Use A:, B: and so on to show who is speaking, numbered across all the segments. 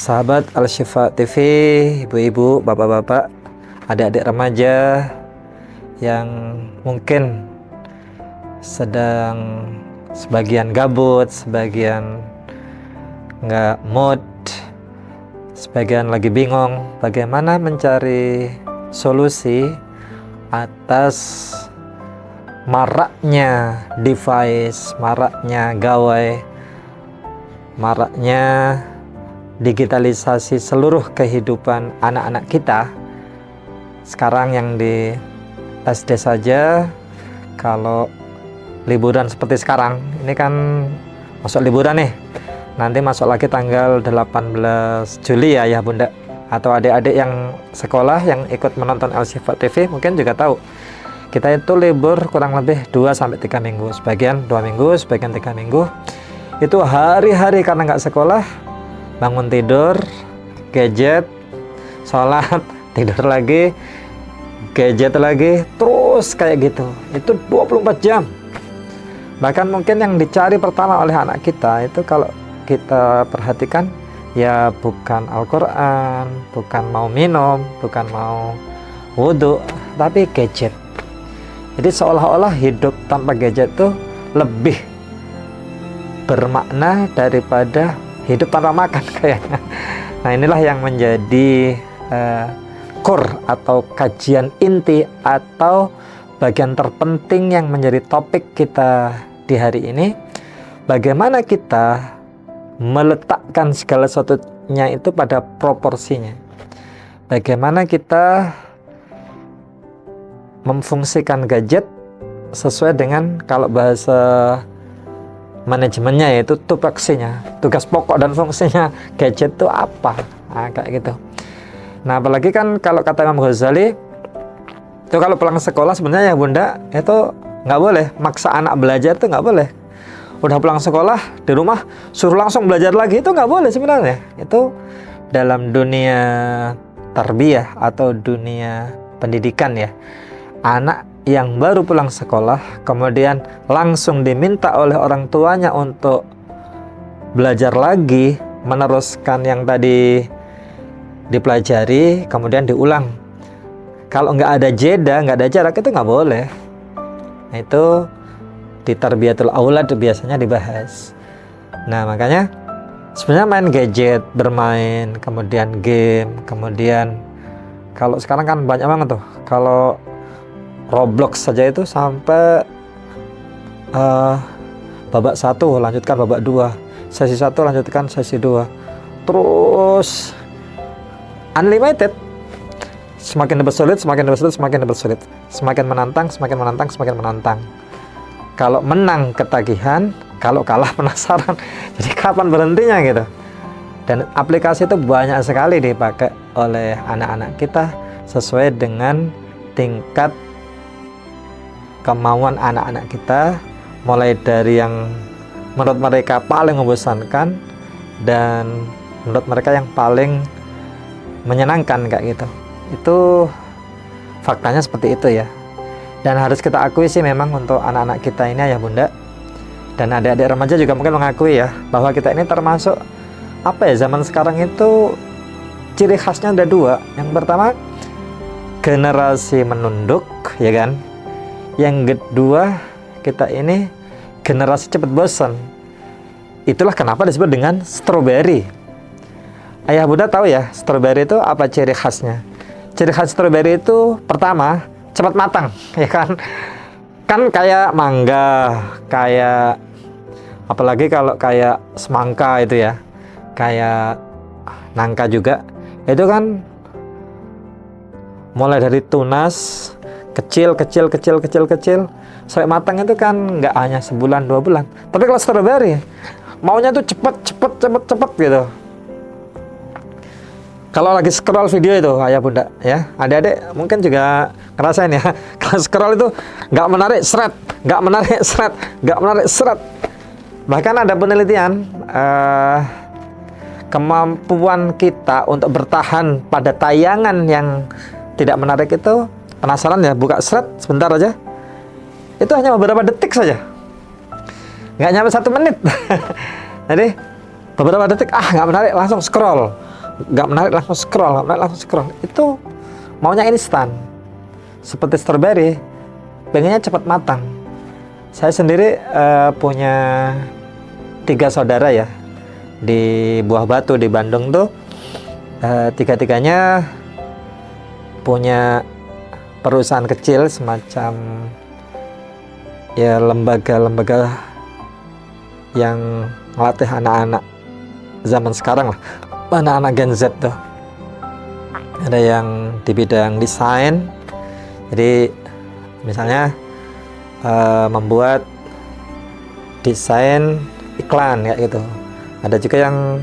A: Sahabat Al-Syifa TV, ibu-ibu, bapak-bapak, adik-adik remaja yang mungkin sedang sebagian gabut, sebagian nggak mood, sebagian lagi bingung bagaimana mencari solusi atas maraknya device, maraknya gawai, maraknya digitalisasi seluruh kehidupan anak-anak kita. Sekarang yang di SD saja, kalau liburan seperti sekarang, ini kan masuk liburan nih, nanti masuk lagi tanggal 18 Juli ya bunda, atau adik-adik yang sekolah yang ikut menonton Al-Syifa TV mungkin juga tahu, kita itu libur kurang lebih 2-3 minggu, sebagian 2 minggu, sebagian 3 minggu. Itu hari-hari karena nggak sekolah, bangun tidur, gadget, sholat, tidur lagi, gadget lagi, terus kayak gitu. Itu 24 jam. Bahkan mungkin yang dicari pertama oleh anak kita itu, kalau kita perhatikan, ya bukan Al-Quran, bukan mau minum, bukan mau wudhu, tapi gadget. Jadi seolah-olah hidup tanpa gadget itu lebih bermakna daripada hidup tanpa makan kayaknya. Nah, inilah yang menjadi core atau kajian inti atau bagian terpenting yang menjadi topik kita di hari ini. Bagaimana kita meletakkan segala sesuatunya itu pada proporsinya. Bagaimana kita memfungsikan gadget sesuai dengan, kalau bahasa manajemennya, yaitu tupoksinya, tugas pokok dan fungsinya gadget itu apa, nah, kayak gitu. Nah, apalagi kan kalau kata Imam Ghazali itu, kalau pulang sekolah sebenarnya ya bunda, itu nggak boleh maksa anak belajar, itu nggak boleh. Udah pulang sekolah di rumah suruh langsung belajar lagi, itu nggak boleh sebenarnya. Itu dalam dunia tarbiyah atau dunia pendidikan ya, anak yang baru pulang sekolah kemudian langsung diminta oleh orang tuanya untuk belajar lagi, meneruskan yang tadi dipelajari, kemudian diulang. Kalau nggak ada jeda, nggak ada jarak, itu nggak boleh. Nah, itu di tarbiyatul aulad biasanya dibahas. Nah, makanya sebenarnya main gadget, bermain, kemudian game, kemudian kalau sekarang kan banyak banget tuh, kalau Roblox saja itu sampai babak 1 lanjutkan babak 2, sesi 1 lanjutkan sesi 2, terus unlimited, semakin dipersulit, semakin dipersulit, semakin dipersulit, semakin menantang, semakin menantang, semakin menantang. Kalau menang ketagihan, kalau kalah penasaran. Jadi kapan berhentinya gitu. Dan aplikasi itu banyak sekali dipakai oleh anak-anak kita sesuai dengan tingkat kemauan anak-anak kita, mulai dari yang menurut mereka paling membosankan dan menurut mereka yang paling menyenangkan kayak gitu. Itu faktanya seperti itu ya. Dan harus kita akui sih, memang untuk anak-anak kita ini ya bunda, dan adik-adik remaja juga mungkin mengakui ya, bahwa kita ini termasuk apa ya, zaman sekarang itu ciri khasnya ada 2. Yang pertama, generasi menunduk ya kan. Yang kedua, kita ini generasi cepat bosan. Itulah kenapa disebut dengan strawberry. Ayah bunda tahu ya, strawberry itu apa ciri khasnya? Ciri khas strawberry itu pertama, cepat matang, ya kan? Kan kayak mangga, kayak apalagi kalau kayak semangka itu ya, kayak nangka juga. Itu kan mulai dari tunas kecil sampai matang itu kan nggak hanya sebulan 2 bulan. Tapi kalau strawberry maunya tuh cepet gitu. Kalau lagi scroll video itu ayah bunda ya, adik-adik mungkin juga ngerasain ya, kalau scroll itu nggak menarik seret, nggak menarik seret, nggak menarik seret. Bahkan ada penelitian, kemampuan kita untuk bertahan pada tayangan yang tidak menarik itu, penasaran ya, buka seret sebentar aja, itu hanya beberapa detik saja, nggak nyampe 1 menit. Jadi beberapa detik, nggak menarik, langsung scroll. nggak menarik langsung scroll, nggak menarik langsung scroll. Itu maunya instan. Seperti strawberry, pengennya cepat matang. Saya sendiri punya 3 saudara ya di Buah Batu di Bandung tuh. Tiga-tiganya punya perusahaan kecil semacam ya lembaga-lembaga yang melatih anak-anak zaman sekarang lah, anak-anak Gen Z tuh. Ada yang di bidang desain, jadi misalnya membuat desain iklan kayak gitu. Ada juga yang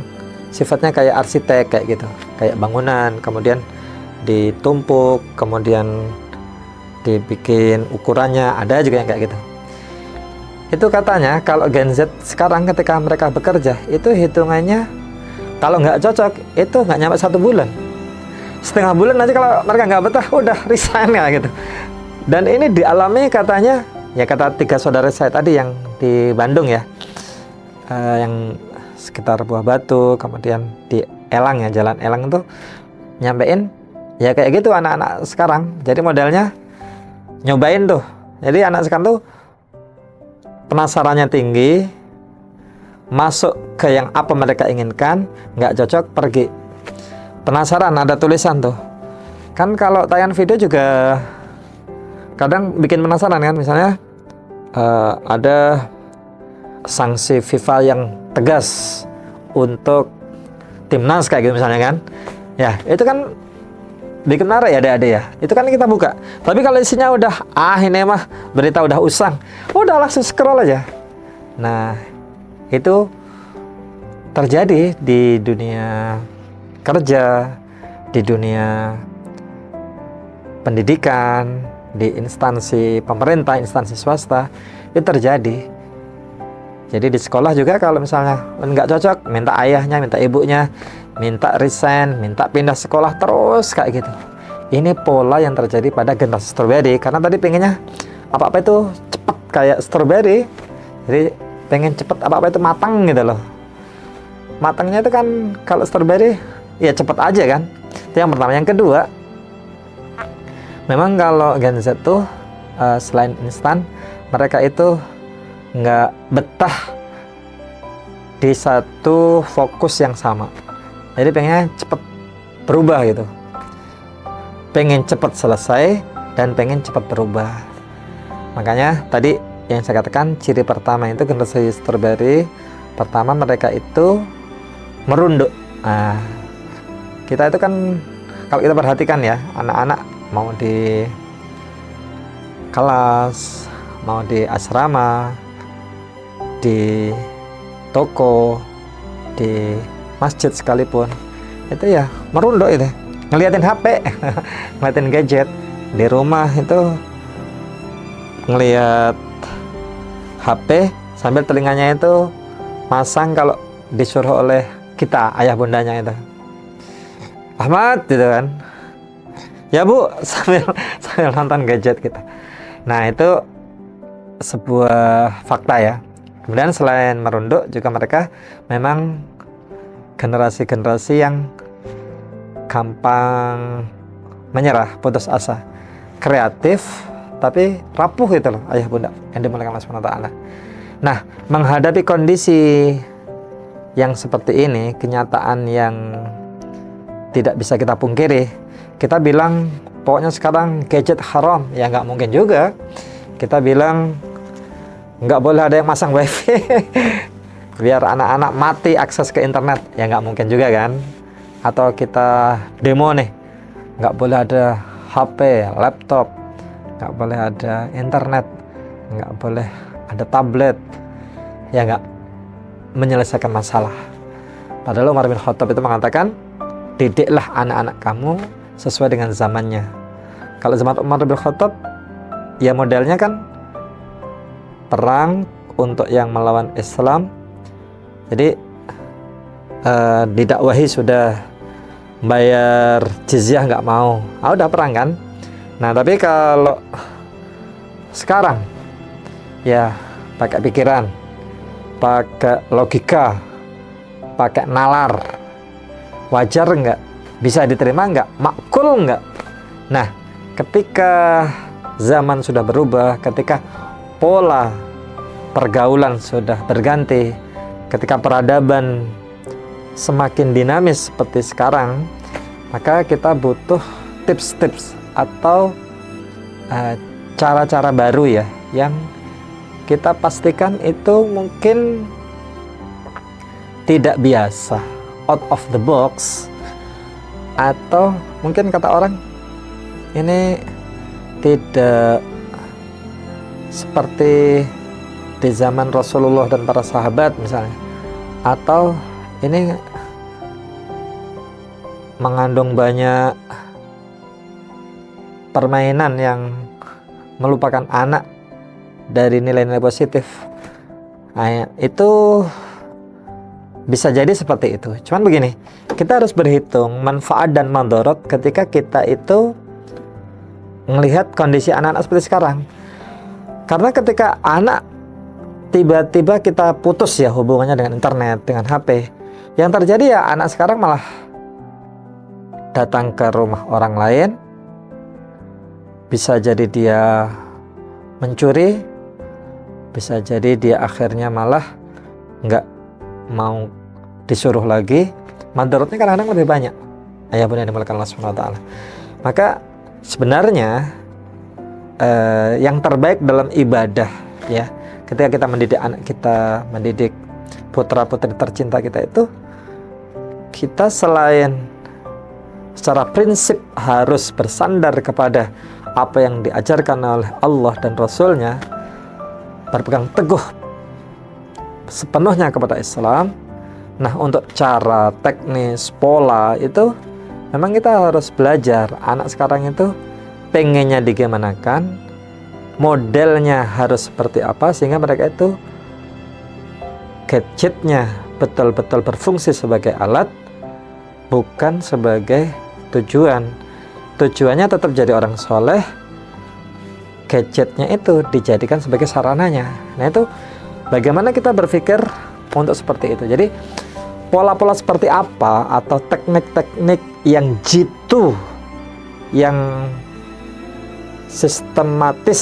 A: sifatnya kayak arsitek kayak gitu, kayak bangunan, kemudian ditumpuk, kemudian dibikin ukurannya, ada juga yang kayak gitu. Itu katanya kalau Gen Z sekarang ketika mereka bekerja, itu hitungannya kalau nggak cocok, itu nggak nyampe 1 bulan. Setengah bulan nanti kalau mereka nggak betah, udah resign ya gitu. Dan ini dialami katanya, ya kata 3 saudara saya tadi yang di Bandung ya, yang sekitar Buah Batu, kemudian di Elang ya, Jalan Elang itu nyampein, ya kayak gitu anak-anak sekarang. Jadi modelnya nyobain tuh. Jadi anak sekarang tuh penasarannya tinggi, masuk ke yang apa mereka inginkan, nggak cocok pergi. Penasaran, ada tulisan tuh. Kan kalau tayangan video juga kadang bikin penasaran kan, misalnya ada sanksi FIFA yang tegas untuk timnas kayak gitu misalnya kan. Ya, itu kan bikin menarik ya adik-adik ya. Itu kan kita buka. Tapi kalau isinya udah ini mah berita udah usang, udah langsung scroll aja. Nah, itu terjadi di dunia kerja, di dunia pendidikan, di instansi pemerintah, instansi swasta, itu terjadi. Jadi di sekolah juga kalau misalnya nggak cocok, minta ayahnya, minta ibunya, minta resign, minta pindah sekolah terus kayak gitu. Ini pola yang terjadi pada generasi strawberry, karena tadi pengennya apa-apa itu cepat kayak strawberry. Jadi pengen cepet apa-apa itu matang gitu loh. Matangnya itu kan kalau strawberry ya cepet aja kan. Itu yang pertama. Yang kedua, memang kalau Gen Z tuh selain instan, mereka itu nggak betah di satu fokus yang sama. Jadi pengennya cepet berubah gitu, pengen cepet selesai dan pengen cepet berubah. Makanya tadi yang saya katakan, ciri pertama itu generasi strawberry, pertama mereka itu merunduk. Nah, kita itu kan kalau kita perhatikan ya, anak-anak mau di kelas, mau di asrama, di toko, di masjid sekalipun, itu ya merunduk itu, ngeliatin HP, ngeliatin gadget. Di rumah itu ngeliat HP sambil telinganya itu masang kalau disuruh oleh kita, ayah bundanya itu, Ahmad gitu kan, ya bu, sambil nonton gadget kita. Nah, itu sebuah fakta ya. Kemudian selain merunduk juga mereka memang generasi-generasi yang gampang menyerah, putus asa, kreatif tapi rapuh gitu loh ayah bunda yang dimuliakan Allah SWT. Nah, menghadapi kondisi yang seperti ini, kenyataan yang tidak bisa kita pungkiri, kita bilang pokoknya sekarang gadget haram, ya nggak mungkin juga. Kita bilang nggak boleh ada yang masang wifi biar anak-anak mati akses ke internet, ya nggak mungkin juga kan. Atau kita demo nih, nggak boleh ada HP, laptop, nggak boleh ada internet, nggak boleh ada tablet, ya nggak menyelesaikan masalah. Padahal Umar bin Khattab itu mengatakan, didiklah anak-anak kamu sesuai dengan zamannya. Kalau zaman Umar bin Khattab, ya modelnya kan perang untuk yang melawan Islam. Jadi didakwahi sudah bayar jizyah nggak mau, udah perang kan. Nah, tapi kalau sekarang ya pakai pikiran, pakai logika, pakai nalar, wajar nggak? Bisa diterima nggak? Makul nggak? Nah, ketika zaman sudah berubah, ketika pola pergaulan sudah berganti, ketika peradaban semakin dinamis seperti sekarang, maka kita butuh tips-tips atau cara-cara baru ya, yang kita pastikan itu mungkin tidak biasa, out of the box, atau mungkin kata orang ini tidak seperti di zaman Rasulullah dan para sahabat misalnya, atau ini mengandung banyak permainan yang melupakan anak dari nilai-nilai positif. Nah, itu bisa jadi seperti itu. Cuman begini, kita harus berhitung manfaat dan madharat ketika kita itu melihat kondisi anak-anak seperti sekarang. Karena ketika anak tiba-tiba kita putus ya hubungannya dengan internet, dengan HP, yang terjadi ya anak sekarang malah datang ke rumah orang lain. Bisa jadi dia mencuri, bisa jadi dia akhirnya malah nggak mau disuruh lagi. Madharatnya kadang-kadang lebih banyak. Ayah bunda yang dimuliakan Allah Subhanahu wa taala. Maka sebenarnya yang terbaik dalam ibadah ya, ketika kita mendidik anak kita, mendidik putra-putri tercinta kita itu, kita selain secara prinsip harus bersandar kepada apa yang diajarkan oleh Allah dan Rasulnya, berpegang teguh sepenuhnya kepada Islam. Nah, untuk cara, teknis, pola itu memang kita harus belajar. Anak sekarang itu pengennya digimanakan, modelnya harus seperti apa, sehingga mereka itu gadgetnya betul-betul berfungsi sebagai alat, bukan sebagai tujuan. Tujuannya tetap jadi orang soleh, gadgetnya itu dijadikan sebagai sarananya. Nah, itu bagaimana kita berpikir untuk seperti itu. Jadi pola-pola seperti apa atau teknik-teknik yang jitu, yang sistematis,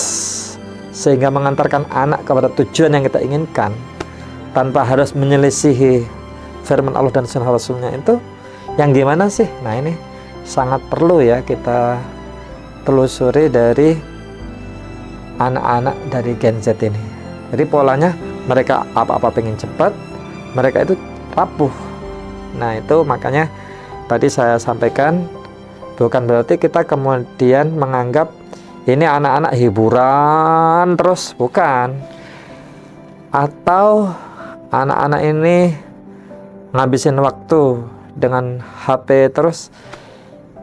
A: sehingga mengantarkan anak kepada tujuan yang kita inginkan tanpa harus menyelisihi firman Allah dan sunnah Rasulnya, itu yang gimana sih? Nah, ini sangat perlu ya kita telusuri dari anak-anak dari Gen Z ini. Jadi polanya mereka apa-apa pengen cepat, mereka itu rapuh. Nah, itu makanya tadi saya sampaikan, bukan berarti kita kemudian menganggap ini anak-anak hiburan terus, bukan. Atau anak-anak ini ngabisin waktu dengan HP terus.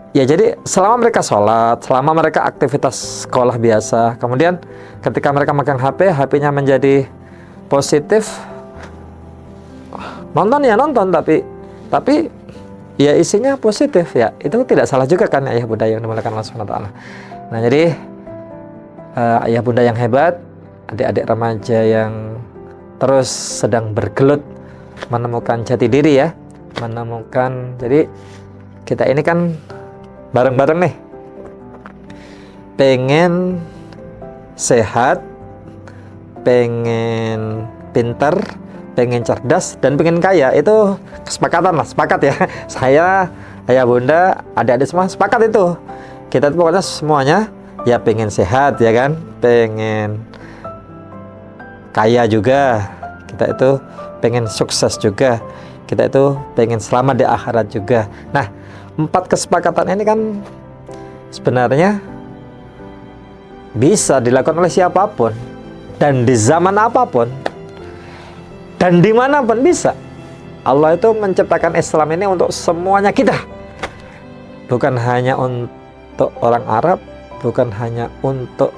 A: Ya, jadi selama mereka sholat, selama mereka aktivitas sekolah biasa, kemudian ketika mereka megang HP, HP-nya menjadi positif, nonton ya nonton, tapi ya isinya positif ya, itu tidak salah juga kan ayah bunda yang dimuliakan Allah Subhanahu wa taala. Nah, jadi ayah bunda yang hebat, adik-adik remaja yang terus sedang bergelut menemukan jati diri ya, menemukan, jadi kita ini kan bareng-bareng nih pengen sehat, pengen pintar, pengen cerdas, dan pengen kaya. Itu kesepakatan lah, sepakat ya. Saya, ayah bunda, adik-adik semua sepakat itu. Kita tuh pokoknya semuanya ya pengen sehat ya kan, pengen kaya juga, kita itu pengen sukses juga, kita itu pengen selamat di akhirat juga. Nah, 4 kesepakatan ini kan sebenarnya bisa dilakukan oleh siapapun dan di zaman apapun dan dimanapun bisa. Allah itu menciptakan Islam ini untuk semuanya kita, bukan hanya untuk orang Arab, bukan hanya untuk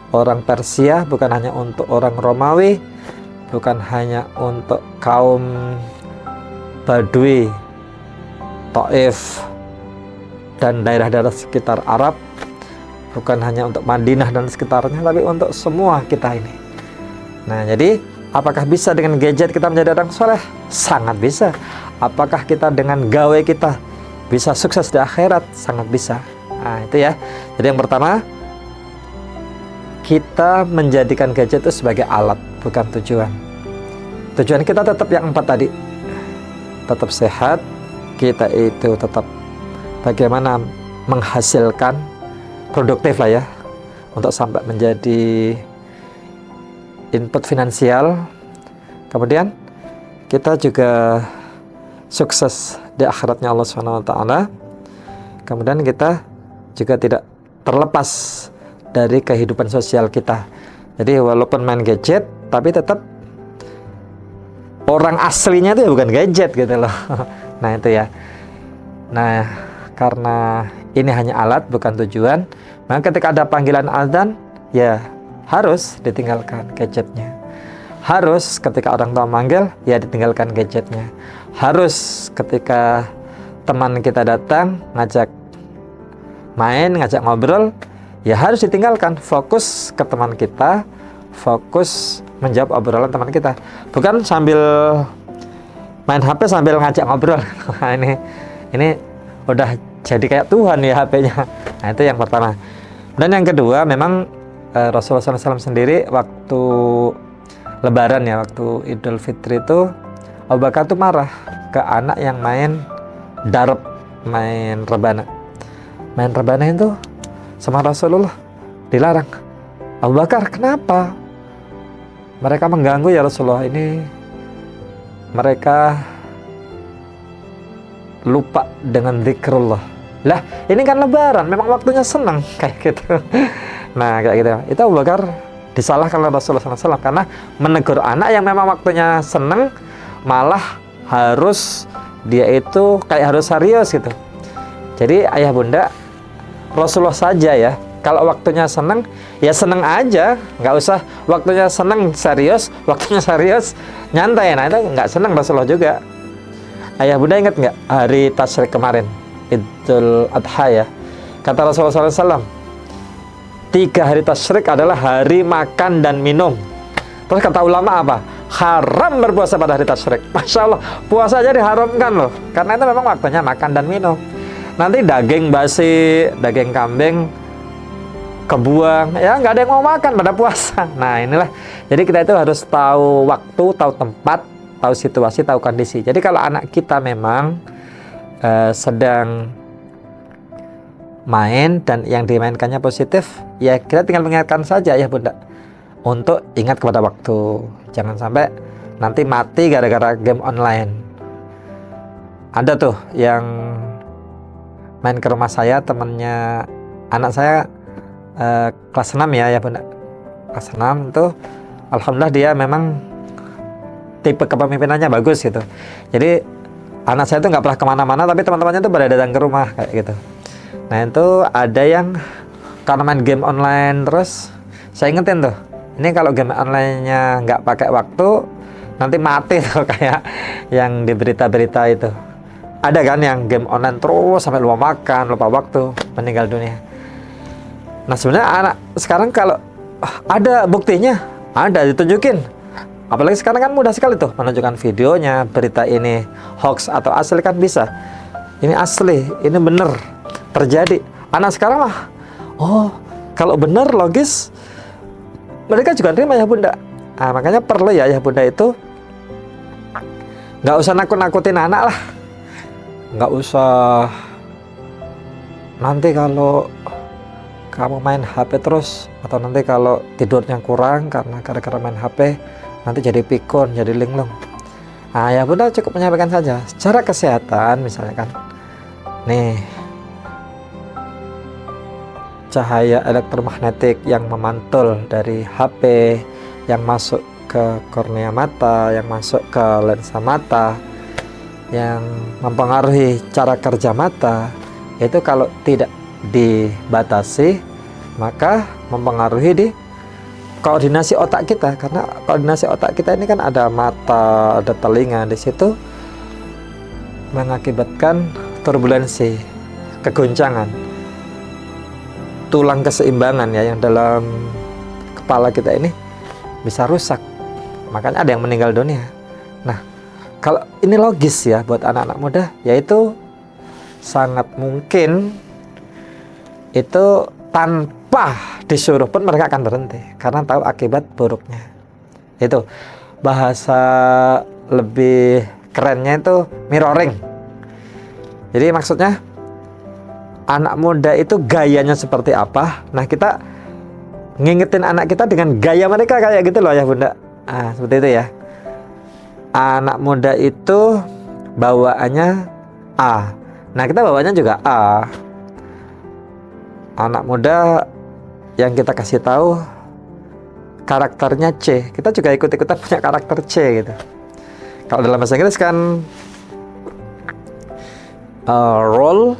A: orang Persia, bukan hanya untuk orang Romawi, bukan hanya untuk kaum Badui, Taif, dan daerah-daerah sekitar Arab, bukan hanya untuk Madinah dan sekitarnya, tapi untuk semua kita ini. Nah, jadi apakah bisa dengan gadget kita menjadi orang soleh? Sangat bisa. Apakah kita dengan gawe kita bisa sukses di akhirat? Sangat bisa. Nah, itu ya. Jadi yang pertama, kita menjadikan gadget itu sebagai alat, bukan tujuan. Tujuan kita tetap yang 4 tadi. Tetap sehat, kita itu tetap bagaimana menghasilkan, produktif lah ya, untuk sampai menjadi input finansial. Kemudian kita juga sukses di akhiratnya Allah SWT. Kemudian kita juga tidak terlepas dari kehidupan sosial kita. Jadi walaupun main gadget, tapi tetap orang aslinya itu ya bukan gadget gitu loh. Nah itu ya. Nah karena ini hanya alat bukan tujuan, maka ketika ada panggilan azan ya harus ditinggalkan gadgetnya. Harus ketika orang tua manggil ya ditinggalkan gadgetnya. Harus ketika teman kita datang ngajak main, ngajak ngobrol, ya harus ditinggalkan, fokus ke teman kita, fokus menjawab obrolan teman kita, bukan sambil main HP sambil ngajak ngobrol. Nah, ini udah jadi kayak Tuhan ya HP-nya. Nah itu yang pertama. Dan yang kedua, memang Rasulullah SAW sendiri waktu Lebaran ya, waktu Idul Fitri itu Abu Bakar tuh marah ke anak yang main darab, main rebana. Main rebana itu sama Rasulullah dilarang. Abu Bakar, kenapa? Mereka mengganggu ya Rasulullah, ini mereka lupa dengan zikrullah. Lah, ini kan Lebaran, memang waktunya senang kayak gitu. Nah, kayak gitu. Itu Abu Bakar disalahkan oleh Rasulullah SAW karena menegur anak yang memang waktunya senang, malah harus dia itu kayak harus serius gitu. Jadi ayah bunda, Rasulullah saja ya, kalau waktunya senang ya senang aja, nggak usah waktunya senang serius, waktunya serius nyantai. Nah itu nggak senang Rasulullah juga. Ayah bunda ingat nggak hari tasyrik kemarin, Idul Adha ya, kata Rasulullah SAW, 3 hari tasyrik adalah hari makan dan minum. Terus kata ulama apa? Haram berpuasa pada hari tasyrik. Masya Allah, puasa aja diharamkan loh, karena itu memang waktunya makan dan minum. Nanti daging basi, daging kambing kebuang, ya nggak ada yang mau makan pada puasa. Nah inilah, jadi kita itu harus tahu waktu, tahu tempat, tahu situasi, tahu kondisi. Jadi kalau anak kita memang sedang main dan yang dimainkannya positif, ya kita tinggal mengingatkan saja ya bunda, untuk ingat kepada waktu. Jangan sampai nanti mati gara-gara game online. Ada tuh yang main ke rumah saya, temennya anak saya kelas 6 ya bunda, kelas 6 tuh alhamdulillah dia memang tipe kepemimpinannya bagus gitu. Jadi anak saya tuh nggak pernah kemana-mana, tapi teman-temannya tuh pada datang ke rumah kayak gitu. Nah itu ada yang karena main game online terus, saya ingetin tuh, ini kalau game online-nya nggak pakai waktu nanti mati tuh, kayak yang di berita-berita itu. Ada kan yang game online terus sampai lupa makan, lupa waktu, meninggal dunia. Nah sebenarnya anak sekarang kalau ada buktinya, ada ditunjukin. Apalagi sekarang kan mudah sekali tuh menunjukkan videonya, berita ini hoax atau asli kan bisa. Ini asli, ini bener terjadi. Anak sekarang mah, oh kalau bener logis, mereka juga terima ya bunda. Nah, makanya perlu ya bunda itu nggak usah nakut-nakutin anak lah. Nggak usah nanti kalau kamu main HP terus, atau nanti kalau tidurnya kurang karena gara-gara main HP nanti jadi pikun, jadi linglung. Nah ya bunda cukup menyampaikan saja secara kesehatan, misalnya kan nih, cahaya elektromagnetik yang memantul dari HP yang masuk ke kornea mata, yang masuk ke lensa mata, yang mempengaruhi cara kerja mata, itu kalau tidak dibatasi maka mempengaruhi di koordinasi otak kita. Karena koordinasi otak kita ini kan ada mata, ada telinga, di situ mengakibatkan turbulensi, kegoncangan, tulang keseimbangan ya yang dalam kepala kita ini bisa rusak, makanya ada yang meninggal dunia. Nah kalau ini logis ya buat anak-anak muda, yaitu sangat mungkin itu tanpa disuruh pun mereka akan berhenti karena tahu akibat buruknya. Itu bahasa lebih kerennya itu mirroring. Jadi maksudnya anak muda itu gayanya seperti apa, nah kita ngingetin anak kita dengan gaya mereka kayak gitu loh ya bunda. Nah, seperti itu ya. Anak muda itu bawaannya A, nah kita bawaannya juga A. Anak muda yang kita kasih tahu karakternya C, kita juga ikut-ikutan punya karakter C gitu. Kalau dalam bahasa Inggris kan role,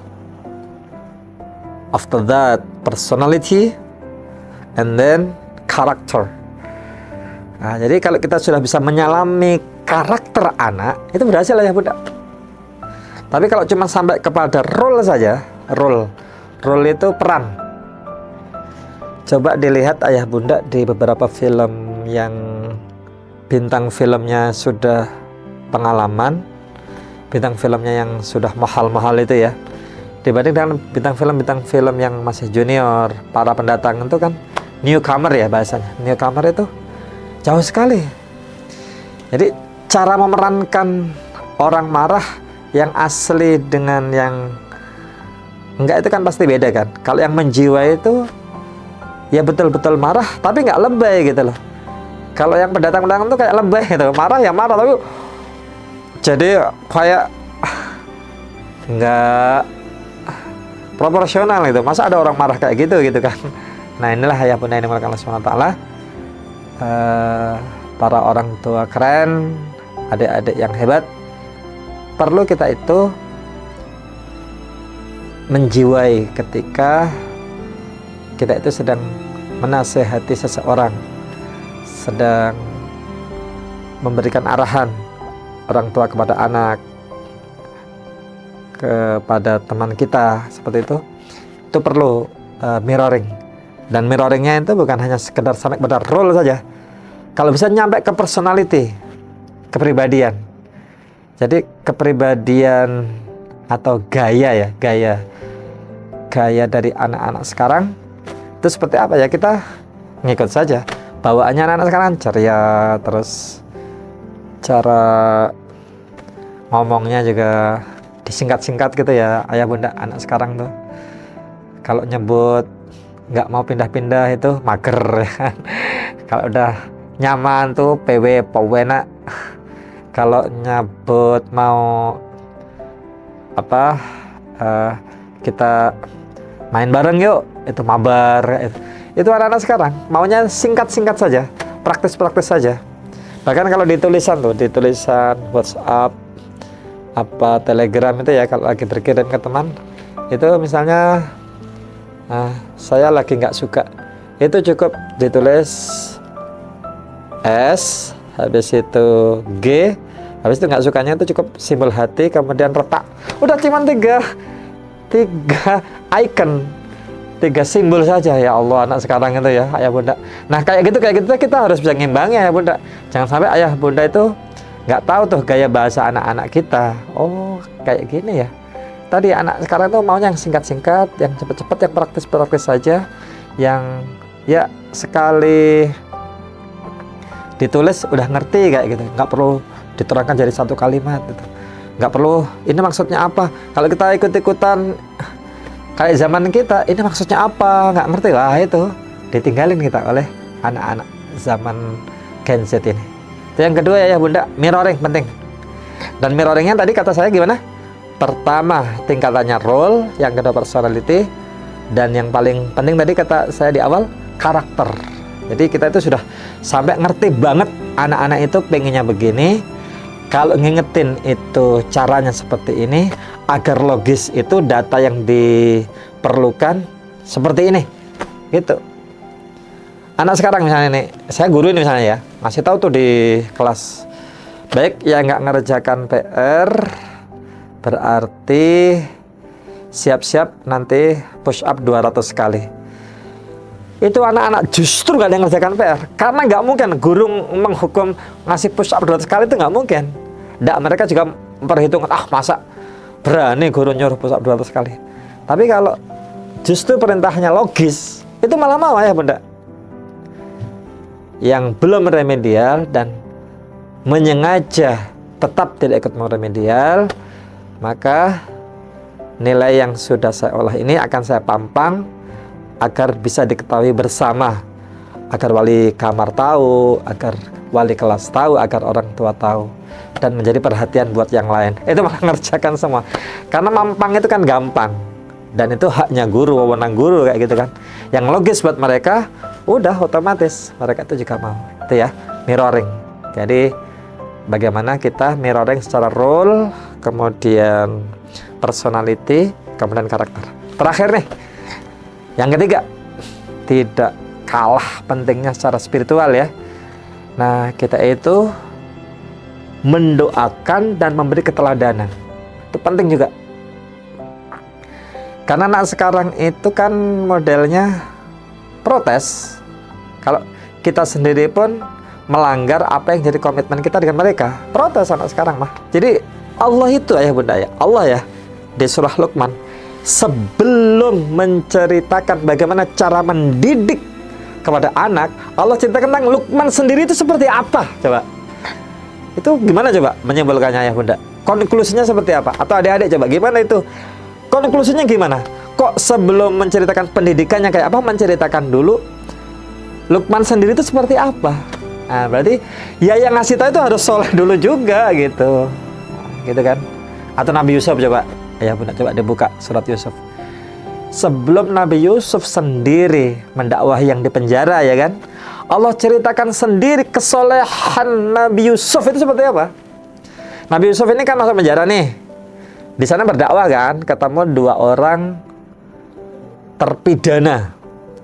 A: after that personality, and then character. Nah, jadi kalau kita sudah bisa menyalami karakter anak, itu berhasil lah ya bunda. Tapi kalau cuma sampai kepada role saja, role itu peran. Coba dilihat ayah bunda di beberapa film yang bintang filmnya sudah pengalaman, bintang filmnya yang sudah mahal-mahal itu ya, dibanding dengan bintang film yang masih junior, para pendatang itu kan newcomer ya bahasanya. Newcomer itu jauh sekali. Jadi cara memerankan orang marah yang asli dengan yang enggak itu kan pasti beda kan. Kalau yang menjiwai itu ya betul-betul marah tapi nggak lebay gitu loh. Kalau yang pendatang-pendatang itu kayak lebay gitu, marah ya marah tapi jadi kayak nggak proporsional gitu. Masa ada orang marah kayak gitu kan. Nah inilah ya bunda ini Allah SWT. Para orang tua keren, adik-adik yang hebat, perlu kita itu menjiwai ketika kita itu sedang menasehati seseorang, sedang memberikan arahan orang tua kepada anak, kepada teman kita, seperti itu perlu mirroring. Dan mirroringnya itu bukan hanya sekedar sampai pada role saja, kalau bisa nyampe ke personality, kepribadian. Jadi kepribadian atau gaya ya, gaya dari anak-anak sekarang itu seperti apa ya, kita ngikut saja. Bawaannya anak-anak sekarang ceria, terus cara ngomongnya juga disingkat-singkat gitu ya ayah bunda. Anak sekarang tuh kalau nyebut nggak mau pindah-pindah itu mager ya. Kalau udah nyaman tuh PW powena. Kalau nyebut mau apa kita main bareng yuk, itu mabar. Itu anak-anak sekarang maunya singkat-singkat saja, praktis-praktis saja. Bahkan kalau di tulisan WhatsApp, apa Telegram itu ya, kalau lagi berkirim ke teman, itu misalnya saya lagi nggak suka, itu cukup ditulis S, habis itu G, habis itu nggak sukanya itu cukup simbol hati, kemudian retak. Udah cuma tiga icon, 3 simbol saja. Ya Allah, anak sekarang itu ya ayah bunda. Nah kayak gitu kita harus bisa ngimbangi ya bunda. Jangan sampai ayah bunda itu nggak tahu tuh gaya bahasa anak-anak kita. Oh kayak gini ya. Tadi anak sekarang tuh maunya yang singkat-singkat, yang cepet-cepet, yang praktis-praktis saja, yang ya sekali ditulis udah ngerti kayak gitu. Nggak perlu diterangkan jadi satu kalimat gitu. Nggak perlu ini maksudnya apa. Kalau kita ikut-ikutan kayak zaman kita, ini maksudnya apa, nggak ngerti lah, itu ditinggalin kita oleh anak-anak zaman Gen Z ini. Itu yang kedua ya bunda, mirroring penting. Dan mirroringnya tadi kata saya gimana? Pertama tingkatannya role, yang kedua personality, dan yang paling penting tadi kata saya di awal karakter. Jadi kita itu sudah sampai ngerti banget anak-anak itu pengennya begini. Kalau ngingetin itu caranya seperti ini, agar logis itu data yang diperlukan seperti ini gitu. Anak sekarang misalnya nih, saya guru ini misalnya ya, masih tahu tuh di kelas, baik ya nggak ngerjakan PR berarti siap-siap nanti push up 200 kali. Itu anak-anak justru nggak ada yang ngerjakan PR, karena nggak mungkin guru menghukum ngasih push up 200 kali, itu nggak mungkin. Nggak, mereka juga memperhitungkan, masa berani guru nyuruh push up 200 kali. Tapi kalau justru perintahnya logis, itu malah mau ayah bunda. Yang belum remedial dan menyengaja tetap tidak ikut mau remedial, maka nilai yang sudah saya olah ini akan saya pampang agar bisa diketahui bersama, agar wali kamar tahu, agar wali kelas tahu, agar orang tua tahu, dan menjadi perhatian buat yang lain. Itu malah ngerjakan semua. Karena mampang itu kan gampang, dan itu haknya guru, wewenang guru kayak gitu kan. Yang logis buat mereka, udah otomatis mereka itu juga mau. Itu ya, mirroring. Jadi bagaimana kita mirroring secara role, kemudian personality, kemudian karakter. Terakhir nih, yang ketiga, tidak kalah pentingnya secara spiritual ya. Nah, kita itu mendoakan dan memberi keteladanan. Itu penting juga. Karena anak sekarang itu kan modelnya protes. Kalau kita sendiri pun melanggar apa yang jadi komitmen kita dengan mereka, protes anak sekarang mah. Jadi Allah itu ayah bunda ya, Allah ya, di surah Luqman, sebelum menceritakan bagaimana cara mendidik kepada anak, Allah ceritakan tentang Luqman sendiri itu seperti apa. Coba, itu gimana coba menyimpulkannya ayah bunda? Konklusinya seperti apa? Atau adik-adik coba, gimana itu? Konklusinya gimana? Kok sebelum menceritakan pendidikannya kayak apa, menceritakan dulu Luqman sendiri itu seperti apa? Nah, berarti ya yang ngasih tahu itu harus soleh dulu juga gitu. Nah, gitu kan? Atau Nabi Yusuf coba. Ya bunda, coba dibuka surat Yusuf. Sebelum Nabi Yusuf sendiri mendakwahi yang di penjara ya kan, Allah ceritakan sendiri kesolehan Nabi Yusuf itu seperti apa. Nabi Yusuf ini kan masuk penjara nih, di sana berdakwah kan, ketemu dua orang terpidana.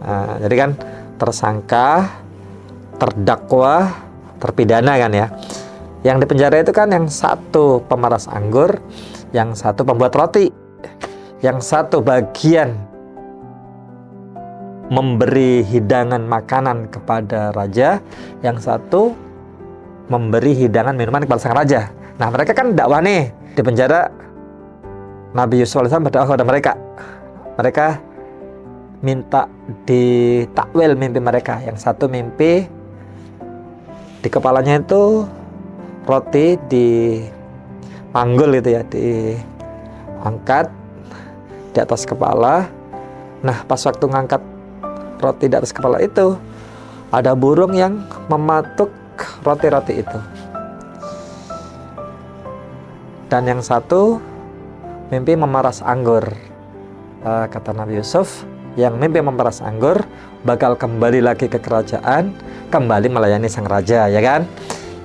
A: Nah, jadi kan tersangka, terdakwa, terpidana kan ya. Yang di penjara itu kan yang satu pemeras anggur, yang satu pembuat roti, yang satu bagian memberi hidangan makanan kepada raja, yang satu memberi hidangan minuman kepada sang raja. Nah, mereka kan dakwah nih di penjara. Nabi Yusuf AS berdakwah kepada mereka. Mereka minta ditakwil mimpi mereka. Yang satu mimpi di kepalanya itu roti dipanggul gitu ya, diangkat di atas kepala. Nah, pas waktu ngangkat roti di atas kepala itu, ada burung yang mematuk roti-roti itu. Dan yang satu mimpi memeras anggur. Kata Nabi Yusuf, yang mimpi memeras anggur bakal kembali lagi ke kerajaan, kembali melayani sang raja, ya kan?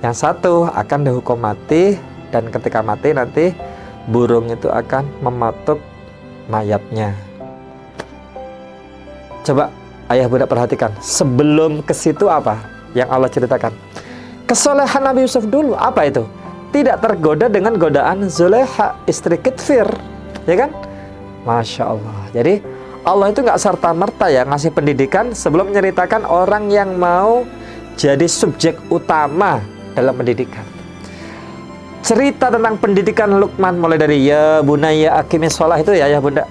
A: Yang satu akan dihukum mati, dan ketika mati nanti burung itu akan mematuk mayatnya. Coba ayah bunda perhatikan, sebelum ke situ apa yang Allah ceritakan? Kesolehan Nabi Yusuf dulu, apa itu? Tidak tergoda dengan godaan Zulekha, istri Kitfir, ya kan? Masya Allah. Jadi Allah itu nggak serta-merta ya ngasih pendidikan sebelum menceritakan orang yang mau jadi subjek utama dalam pendidikan. Cerita tentang pendidikan Luqman mulai dari ya bunayya aqimis shalah itu ya bunda,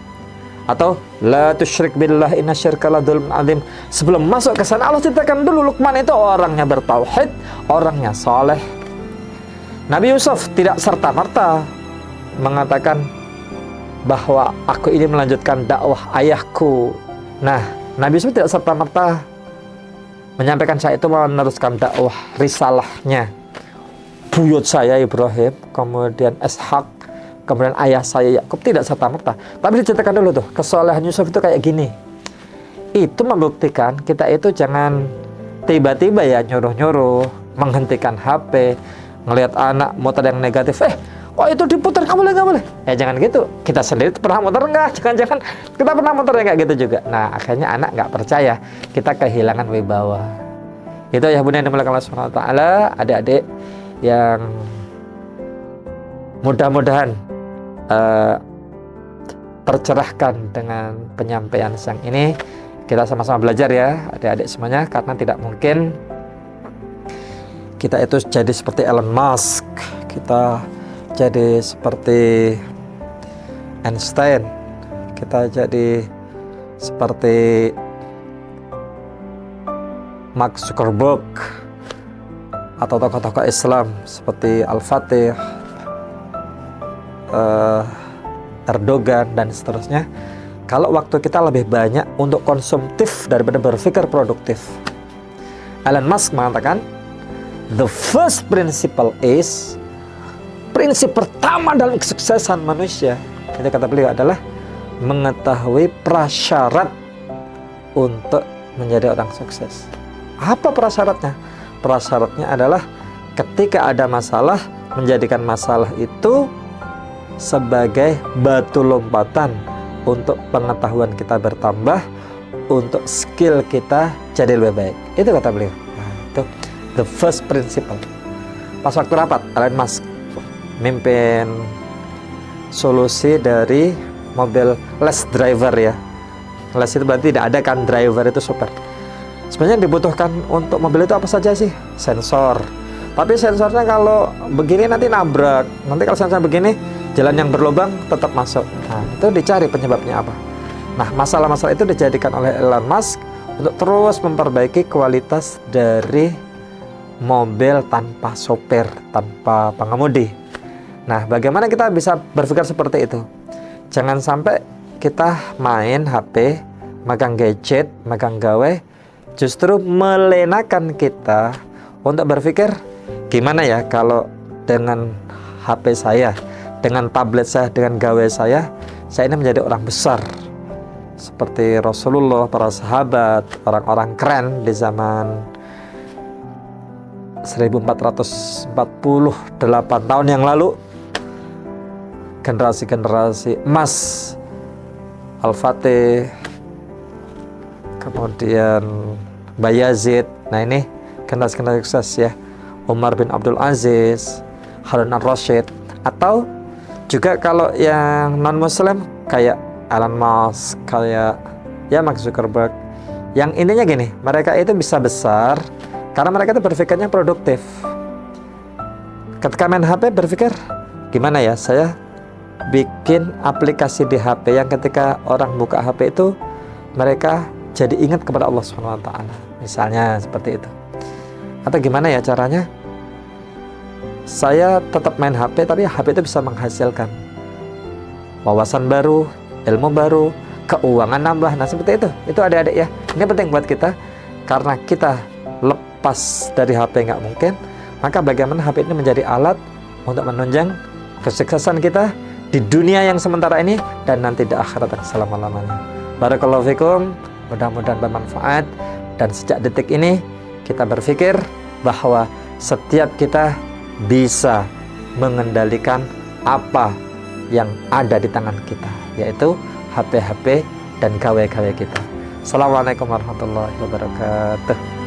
A: atau la tusyrik billah inna syirka la dzulmun adzim. Sebelum masuk ke sana Allah ceritakan dulu Luqman itu orangnya bertauhid, orangnya saleh. Nabi Yusuf tidak serta-merta mengatakan bahwa aku ini melanjutkan dakwah ayahku. Nah, Nabi Yusuf tidak serta-merta menyampaikan saya itu meneruskan dakwah risalahnya buyut saya Ibrahim, kemudian Ishak, kemudian ayah saya Yakub, tidak serta-merta. Tapi diceritakan dulu tuh, kesolehan Yusuf itu kayak gini. Itu membuktikan kita itu jangan tiba-tiba ya nyuruh-nyuruh, menghentikan HP, ngelihat anak muter yang negatif, kok itu diputar, nggak boleh, nggak boleh. Ya jangan gitu. Kita sendiri pernah muter nggak? Jangan-jangan kita pernah muter kayak gitu juga. Nah, akhirnya anak nggak percaya, kita kehilangan wibawa. Itu ya bunda yang dimulakan Allah Subhanahu Wa Taala. Adik-adik yang mudah-mudahan tercerahkan dengan penyampaian siang ini. Kita sama-sama belajar ya adik-adik semuanya, karena tidak mungkin kita itu jadi seperti Elon Musk, kita jadi seperti Einstein, kita jadi seperti Mark Zuckerberg, atau tokoh-tokoh Islam seperti Al-Fatih, Erdogan, dan seterusnya. Kalau waktu kita lebih banyak untuk konsumtif daripada berpikir produktif. Elon Musk mengatakan, the first principle is, prinsip pertama dalam kesuksesan manusia, itu kata beliau, adalah mengetahui prasyarat untuk menjadi orang sukses. Apa prasyaratnya? Prasyaratnya adalah ketika ada masalah, menjadikan masalah itu sebagai batu lompatan untuk pengetahuan kita bertambah, untuk skill kita jadi lebih baik. Itu kata beliau. Nah, itu the first principle. Pas waktu rapat, Elon Musk mimpin solusi dari mobil less driver ya. Less itu berarti tidak ada kan, driver itu super. Sebenarnya dibutuhkan untuk mobil itu apa saja sih? Sensor. Tapi sensornya kalau begini nanti nabrak. Nanti kalau sensor begini, jalan yang berlubang tetap masuk. Nah, itu dicari penyebabnya apa. Nah, masalah-masalah itu dijadikan oleh Elon Musk untuk terus memperbaiki kualitas dari mobil tanpa sopir, tanpa pengemudi. Nah, bagaimana kita bisa berpikir seperti itu? Jangan sampai kita main HP, megang gadget, megang gawe, justru melenakan kita untuk berpikir, gimana ya kalau dengan HP saya, dengan tablet saya, dengan gawe saya ini menjadi orang besar seperti Rasulullah, para sahabat, orang-orang keren di zaman 1448 tahun yang lalu, generasi-generasi emas, Al-Fatih, kemudian Bayazid. Nah, ini generasi-generasi sukses ya, Umar bin Abdul Aziz, Harun al-Rashid. Atau juga kalau yang non-muslim kayak Elon Musk, kayak ya Mark Zuckerberg, yang intinya gini, mereka itu bisa besar karena mereka itu berpikirnya produktif. Ketika main HP berpikir, gimana ya saya bikin aplikasi di HP yang ketika orang buka HP itu mereka jadi ingat kepada Allah SWT, misalnya seperti itu. Atau gimana ya caranya saya tetap main HP tapi HP itu bisa menghasilkan wawasan baru, ilmu baru, keuangan nambah. Nah, seperti itu adik-adik ya, ini penting buat kita. Karena kita lepas dari HP nggak mungkin, maka bagaimana HP ini menjadi alat untuk menunjang kesuksesan kita di dunia yang sementara ini dan nanti di akhirat yang selama-lamanya. Barakallahu fikum, mudah-mudahan bermanfaat. Dan sejak detik ini kita berpikir bahwa setiap kita bisa mengendalikan apa yang ada di tangan kita, yaitu HP-HP dan gawe-gawe kita. Assalamualaikum warahmatullahi wabarakatuh.